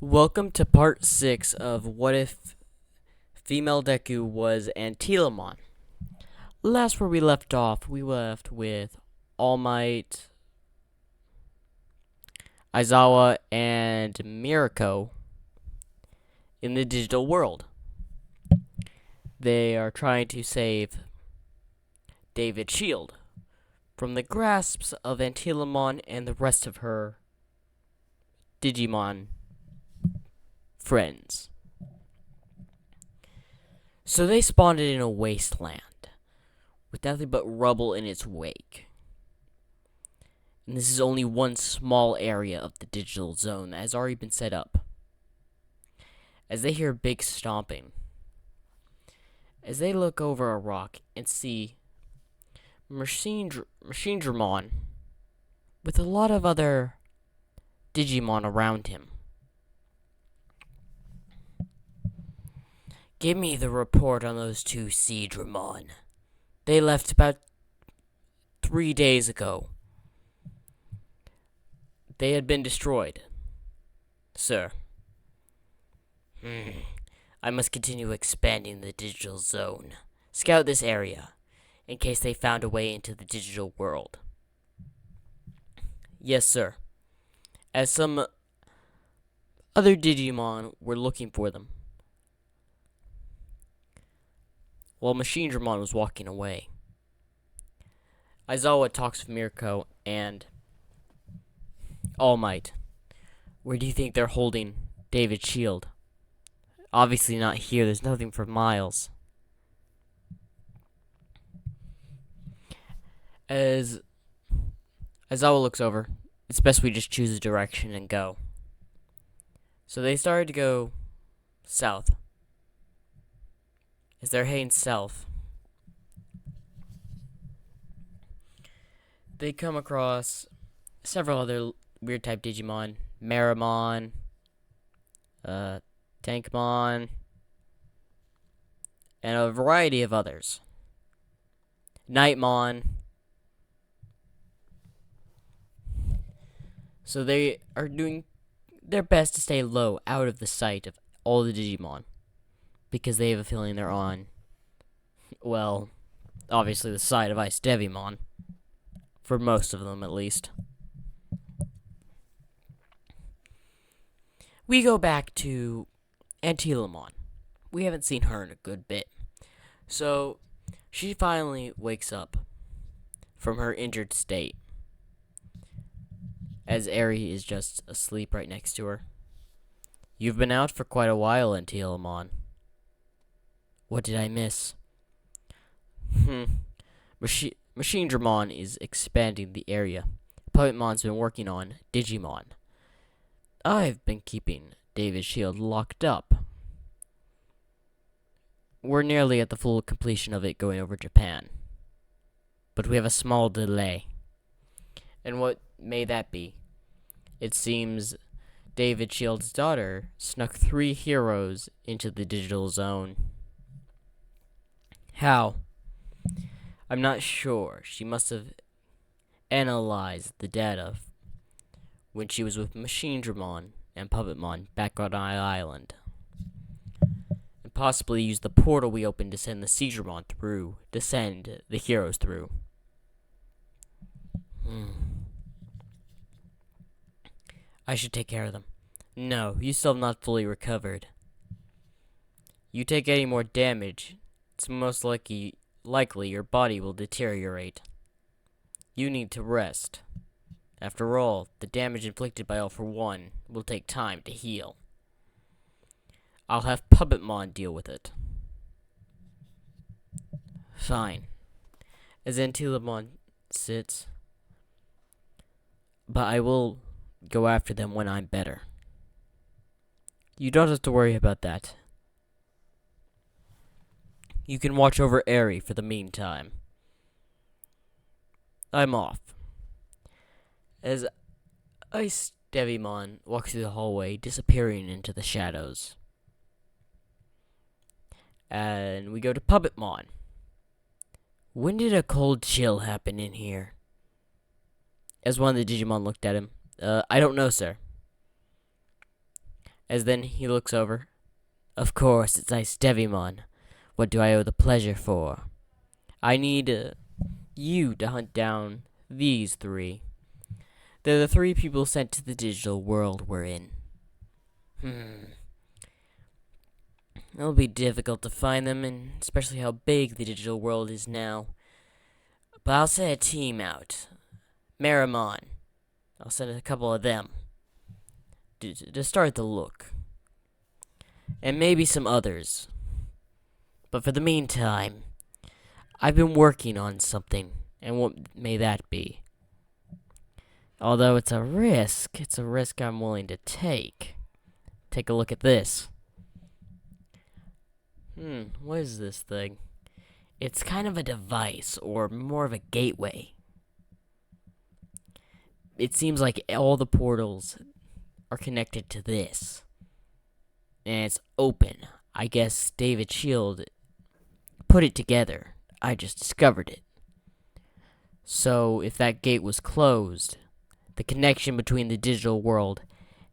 Welcome to part 6 of What If Female Deku was Antylamon. Last where we left off, we left with All Might, Aizawa, and Mirako in the digital world. They are trying to save David's shield from the grasps of Antylamon and the rest of her Digimon friends. So they spawned it in a wasteland with nothing but rubble in its wake. And this is only one small area of the digital zone that has already been set up. As they hear big stomping, as they look over a rock and see Machinedramon with a lot of other Digimon around him. Give me the report on those two Seedramon. They left about 3 days ago. They had been destroyed, sir. I must continue expanding the digital zone. Scout this area, in case they found a way into the digital world. Yes, sir. As some other Digimon were looking for them, while Machinedramon was walking away. Aizawa talks with Mirko and All Might. Where do you think they're holding David's shield? Obviously not here. There's nothing for miles. As Aizawa looks over, it's best we just choose a direction and go. So they started to go south. As they're heading south, they come across several other weird type Digimon. Marimon, Tankmon, and a variety of others. Nightmon. So they are doing their best to stay low, out of the sight of all the Digimon. Because they have a feeling they're on, well, obviously the side of Ice Devimon. For most of them, at least. We go back to Antylamon. We haven't seen her in a good bit. So, she finally wakes up from her injured state. As Eri is just asleep right next to her. You've been out for quite a while, Antylamon. What did I miss? Machinedramon is expanding the area. Puppetmon's been working on Digimon. I've been keeping David's shield locked up. We're nearly at the full completion of it going over Japan. But we have a small delay. And what may that be? It seems David Shield's daughter snuck 3 heroes into the digital zone. How? I'm not sure. She must have analyzed the data when she was with Machinedramon and Puppetmon back on our island. And possibly used the portal we opened to send the Seedramon through, to send the heroes through. I should take care of them. No, you still have not fully recovered. You take any more damage, it's most likely your body will deteriorate. You need to rest. After all, the damage inflicted by All for One will take time to heal. I'll have Puppetmon deal with it. Fine. As Antylamon sits. But I will go after them when I'm better. You don't have to worry about that. You can watch over Eri for the meantime. I'm off. As Ice Devimon walks through the hallway, disappearing into the shadows. And we go to Puppetmon. When did a cold chill happen in here? As one of the Digimon looked at him. I don't know, sir. As then he looks over. Of course, it's Antylamon. What do I owe the pleasure for? I need you to hunt down these three. They're the three people sent to the digital world we're in. It'll be difficult to find them, and especially how big the digital world is now. But I'll send a team out. Marimon. I'll send a couple of them to start the look. And maybe some others. But for the meantime, I've been working on something, and what may that be? Although it's a risk I'm willing to take. Take a look at this. What is this thing? It's kind of a device, or more of a gateway. It seems like all the portals are connected to this. And it's open. I guess David Shield put it together. I just discovered it. So, if that gate was closed, the connection between the digital world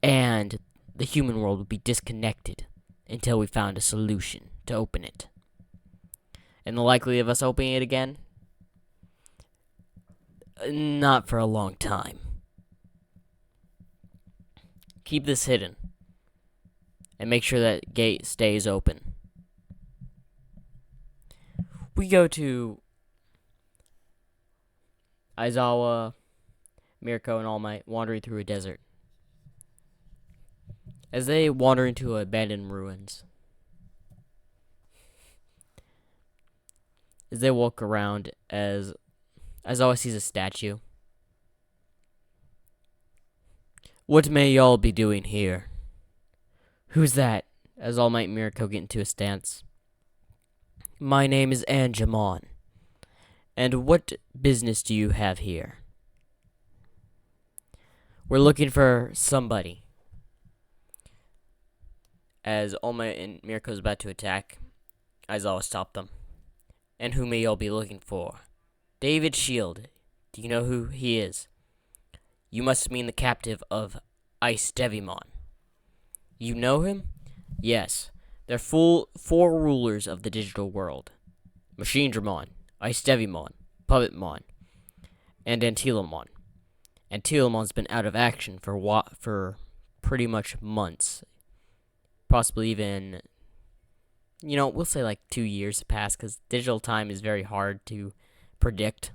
and the human world would be disconnected until we found a solution to open it. And the likelihood of us opening it again? Not for a long time. Keep this hidden. And make sure that gate stays open. We go to Aizawa, Mirko, and All Might wandering through a desert. As they wander into abandoned ruins. As they walk around, as Aizawa sees a statue. What may y'all be doing here? Who's that? As All Might and Mirko get into a stance. My name is Antylamon. And what business do you have here? We're looking for somebody. As All Might and Mirko is about to attack, Aizawa stopped them. And who may y'all be looking for? David Shield. Do you know who he is? You must mean the captive of Antylamon. You know him? Yes. They're four rulers of the digital world. Machinedramon, Antylamon, Puppetmon, and Antylamon. Antylamon's been out of action for pretty much months. Possibly even, we'll say like 2 years have passed, because digital time is very hard to predict.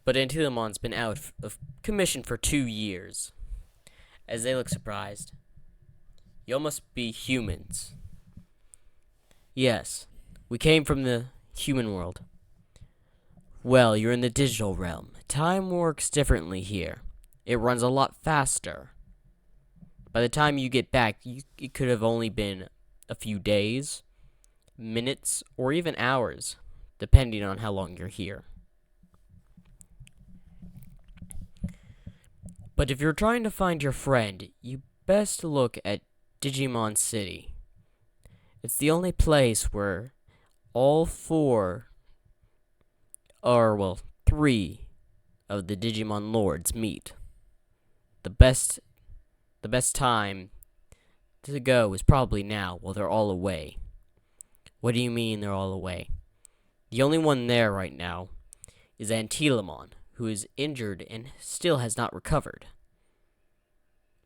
But Antylamon's been out of commission for 2 years. As they look surprised. Y'all must be humans. Yes, we came from the human world. Well, you're in the digital realm. Time works differently here. It runs a lot faster. By the time you get back, it could have only been a few days, minutes, or even hours, depending on how long you're here. But if you're trying to find your friend, you best look at Digimon City. It's the only place where all three of the Digimon Lords meet. The best time to go is probably now, while they're all away. What do you mean they're all away? The only one there right now is Antylamon, who is injured and still has not recovered.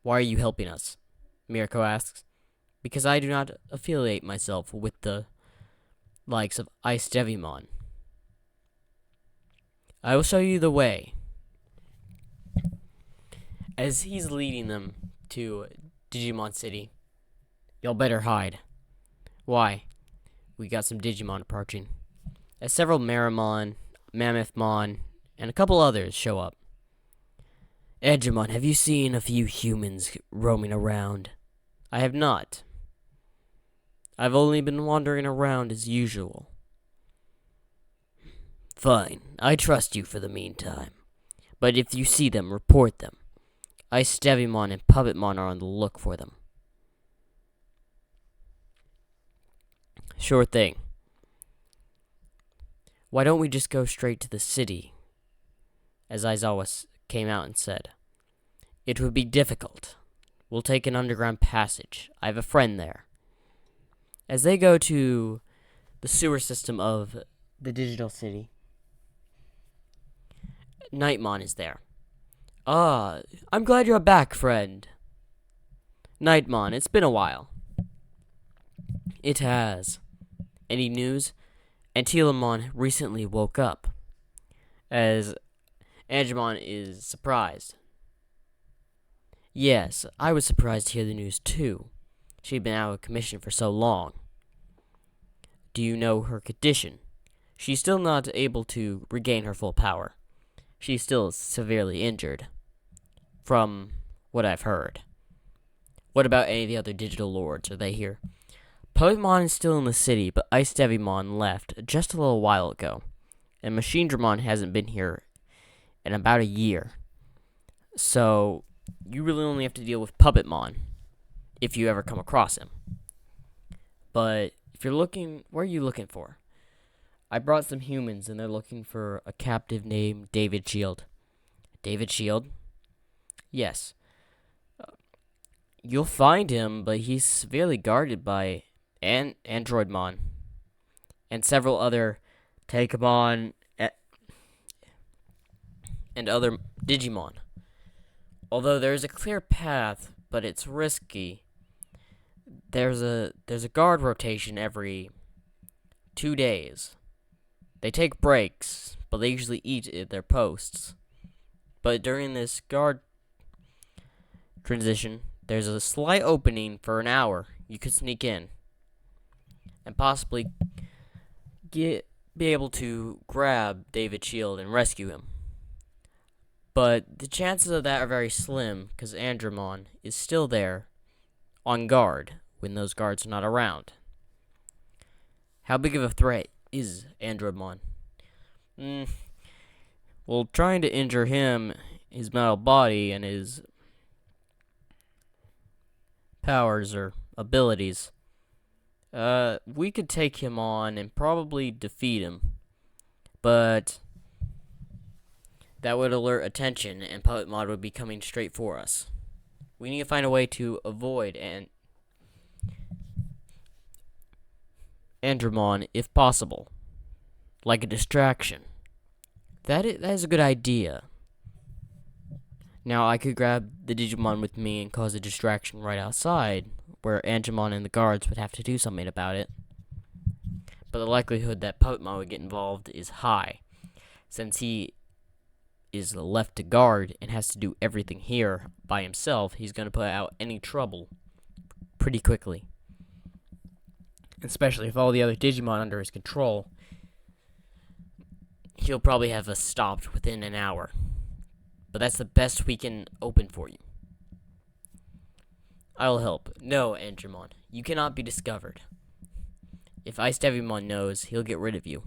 Why are you helping us? Mirko asks. Because I do not affiliate myself with the likes of Antylamon. I will show you the way. As he's leading them to Digimon City, y'all better hide. Why? We got some Digimon approaching. As several Marimon, Mammothmon, and a couple others show up. Antylamon, have you seen a few humans roaming around? I have not. I've only been wandering around as usual. Fine, I trust you for the meantime. But if you see them, report them. Antylamon and Puppetmon are on the look for them. Sure thing. Why don't we just go straight to the city? As Aizawa came out and said. It would be difficult. We'll take an underground passage. I have a friend there. As they go to the sewer system of the digital city, Nightmon is there. Ah, I'm glad you're back, friend. Nightmon, it's been a while. It has. Any news? Antylamon recently woke up. As Antylamon is surprised. Yes, I was surprised to hear the news too. She'd been out of commission for so long. Do you know her condition? She's still not able to regain her full power. She's still severely injured. From what I've heard. What about any of the other digital lords? Are they here? Puppetmon is still in the city, but Ice Devimon left just a little while ago. And Machine Dramon hasn't been here in about a year. So, you really only have to deal with Puppetmon if you ever come across him. But if you're looking, what are you looking for? I brought some humans and they're looking for a captive named David Shield. David Shield? Yes. You'll find him, but he's severely guarded by Androidmon and several other Takamon and other Digimon. Although there's a clear path, but it's risky. There's a guard rotation every 2 days. They take breaks, but they usually eat at their posts. But during this guard transition, there's a slight opening for an hour. You could sneak in and possibly be able to grab David Shield and rescue him. But the chances of that are very slim, because Andromon is still there on guard when those guards are not around. How big of a threat is Andromon? Well, trying to injure him, his metal body, and his powers or abilities, we could take him on and probably defeat him. But that would alert attention, and Puppetmon would be coming straight for us. We need to find a way to avoid Andromon if possible. Like a distraction. That is a good idea. Now, I could grab the Digimon with me and cause a distraction right outside, where Andromon and the guards would have to do something about it. But the likelihood that Puppetmon would get involved is high, since he is left to guard and has to do everything here by himself. He's going to put out any trouble pretty quickly. Especially if all the other Digimon under his control, he'll probably have us stopped within an hour. But that's the best we can open for you. I'll help. No, Andromon, you cannot be discovered. If Ice Devimon knows, he'll get rid of you.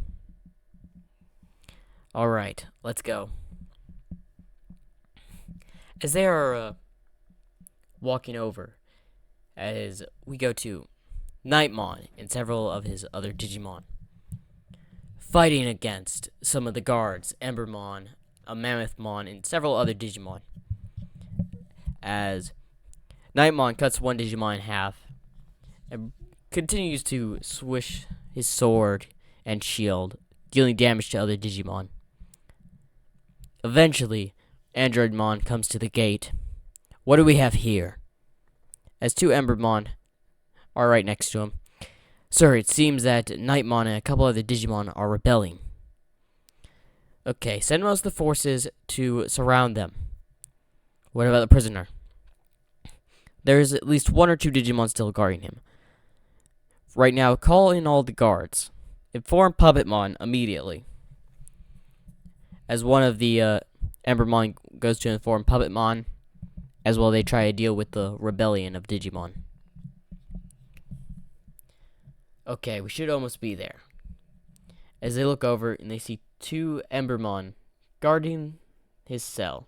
Alright, let's go. As they are walking over, as we go to Nightmon and several of his other Digimon, fighting against some of the guards, Embermon, a Mammothmon, and several other Digimon. As Nightmon cuts one Digimon in half and continues to swish his sword and shield, dealing damage to other Digimon. Eventually, Androidmon comes to the gate. What do we have here? As two Embermon are right next to him. Sir, it seems that Nightmon and a couple other Digimon are rebelling. Okay, send most of the forces to surround them. What about the prisoner? There's at least 1 or 2 Digimon still guarding him. Right now, call in all the guards. Inform Puppetmon immediately. As one of the Embermon goes to inform Puppetmon, as well they try to deal with the rebellion of Digimon. Okay, we should almost be there. As they look over and they see 2 Embermon guarding his cell.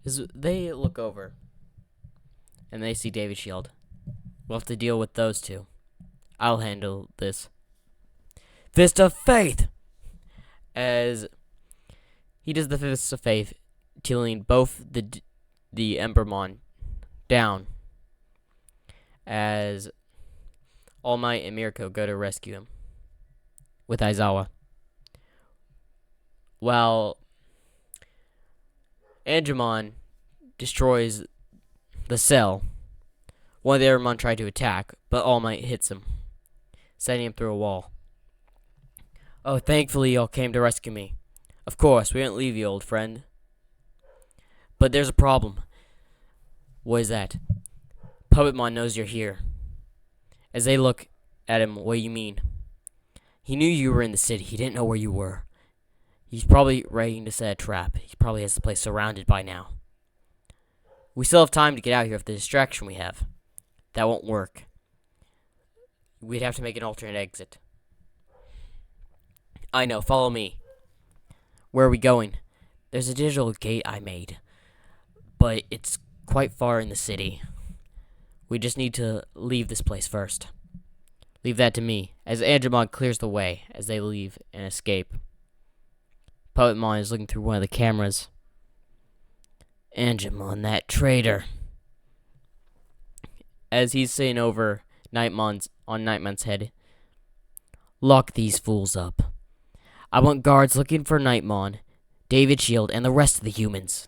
As they look over and they see David Shield, we'll have to deal with those 2. I'll handle this. Fist of Faith! As he does the Fist of Faith, killing both the Embermon down as All Might and Mirko go to rescue him with Aizawa. While Antylamon destroys the cell, one of the Embermon tried to attack, but All Might hits him, sending him through a wall. Oh, thankfully y'all came to rescue me. Of course, we didn't leave you, old friend. But there's a problem. What is that? Puppetmon knows you're here. As they look at him, what do you mean? He knew you were in the city. He didn't know where you were. He's probably ready to set a trap. He probably has the place surrounded by now. We still have time to get out here with the distraction we have. That won't work. We'd have to make an alternate exit. I know, follow me. Where are we going? There's a digital gate I made, but it's quite far in the city. We just need to leave this place first. Leave that to me, as Antylamon clears the way as they leave and escape. Puppetmon is looking through one of the cameras. Antylamon, that traitor. As he's sitting over Nightmon's head. Lock these fools up. I want guards looking for Nightmon, David Shield, and the rest of the humans.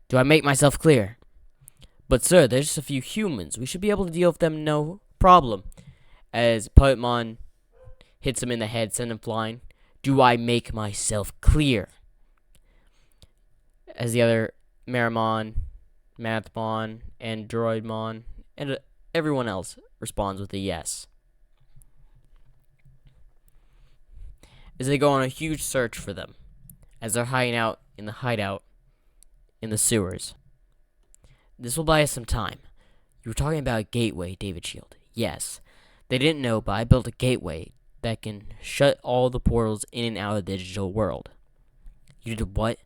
Do I make myself clear? But sir, there's just a few humans. We should be able to deal with them no problem. As Puppetmon hits him in the head, send him flying. Do I make myself clear? As the other Marimon, Mathmon, Androidmon, and everyone else responds with a yes. As they go on a huge search for them, as they're hiding out in the hideout in the sewers. This will buy us some time. You were talking about a gateway, David Shield. Yes. They didn't know, but I built a gateway that can shut all the portals in and out of the digital world. You did what?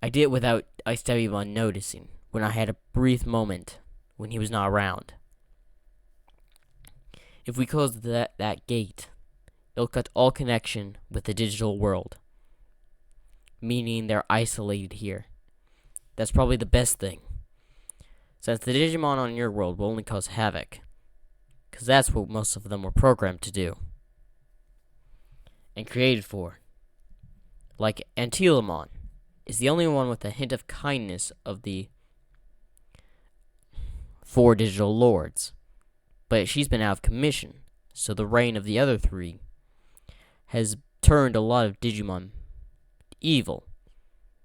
I did it without Antylamon noticing, when I had a brief moment when he was not around. If we close that gate, it'll cut all connection with the digital world, meaning they're isolated here. That's probably the best thing, since the Digimon on your world will only cause havoc, because that's what most of them were programmed to do, and created for. Like Antylamon is the only one with a hint of kindness of the 4 digital lords, but she's been out of commission, so the reign of the other 3 has turned a lot of Digimon evil,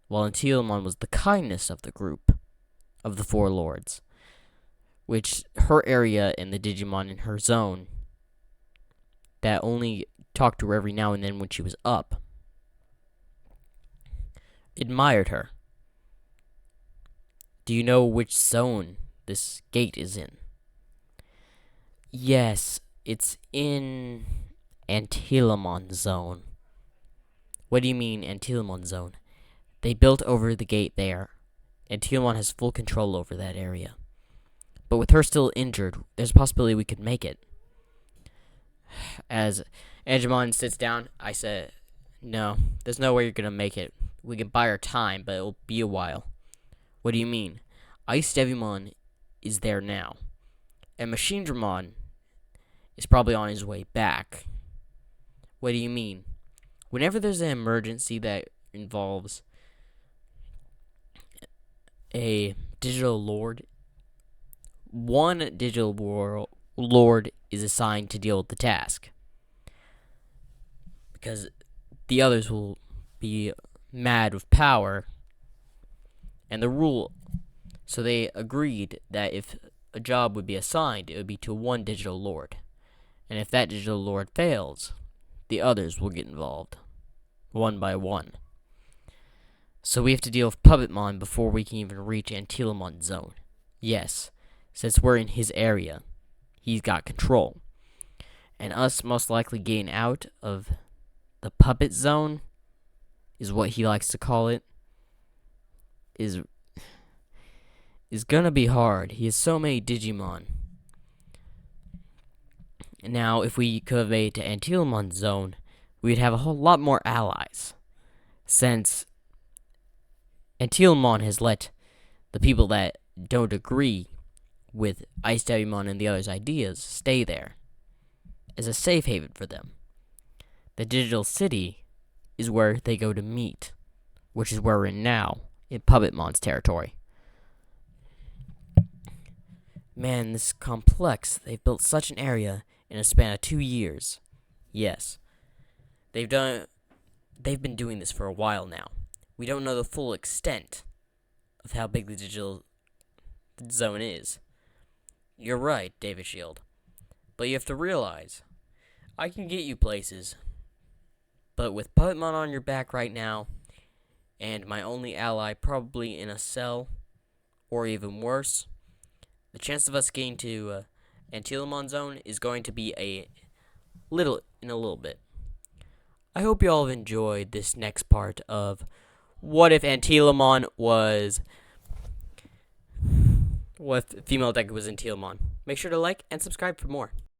while Antylamon was the kindness of the group of the 4 lords, which her area and the Digimon in her zone that only talked to her every now and then when she was up admired her. Do you know which zone this gate is in? Yes, it's in Antylamon zone. What do you mean, Antylamon zone? They built over the gate there. Antylamon has full control over that area. But with her still injured, there's a possibility we could make it. As Antylamon sits down, I said, no, there's no way you're gonna make it. We can buy our time, but it'll be a while. What do you mean? Antylamon is there now. And Machinedramon is probably on his way back. What do you mean? Whenever there's an emergency that involves a digital lord, one digital lord is assigned to deal with the task, because the others will be mad with power and the rule. So they agreed that if a job would be assigned, it would be to one digital lord, and if that digital lord fails, the others will get involved, one by one. So we have to deal with Puppetmon before we can even reach Antylamon's zone. Yes, since we're in his area, he's got control. And us most likely getting out of the puppet zone, is what he likes to call it, is gonna be hard. He has so many Digimon. Now, if we could have made it to Antylamon's zone, we'd have a whole lot more allies, since Antylamon has let the people that don't agree with Antylamon and the others' ideas stay there as a safe haven for them. The digital city is where they go to meet, which is where we're in now, in Puppetmon's territory. Man, this is complex. They've built such an area in a span of 2 years. Yes, they've been doing this for a while now. We don't know the full extent of how big the digital zone is. You're right, David Shield. But you have to realize, I can get you places. But with Puppetmon on your back right now, and my only ally probably in a cell, or even worse, the chance of us getting to Antylamon Zone is going to be in a little bit. I hope you all have enjoyed this next part of what if Antylamon was... what if female Deku was Antylamon. Make sure to like and subscribe for more.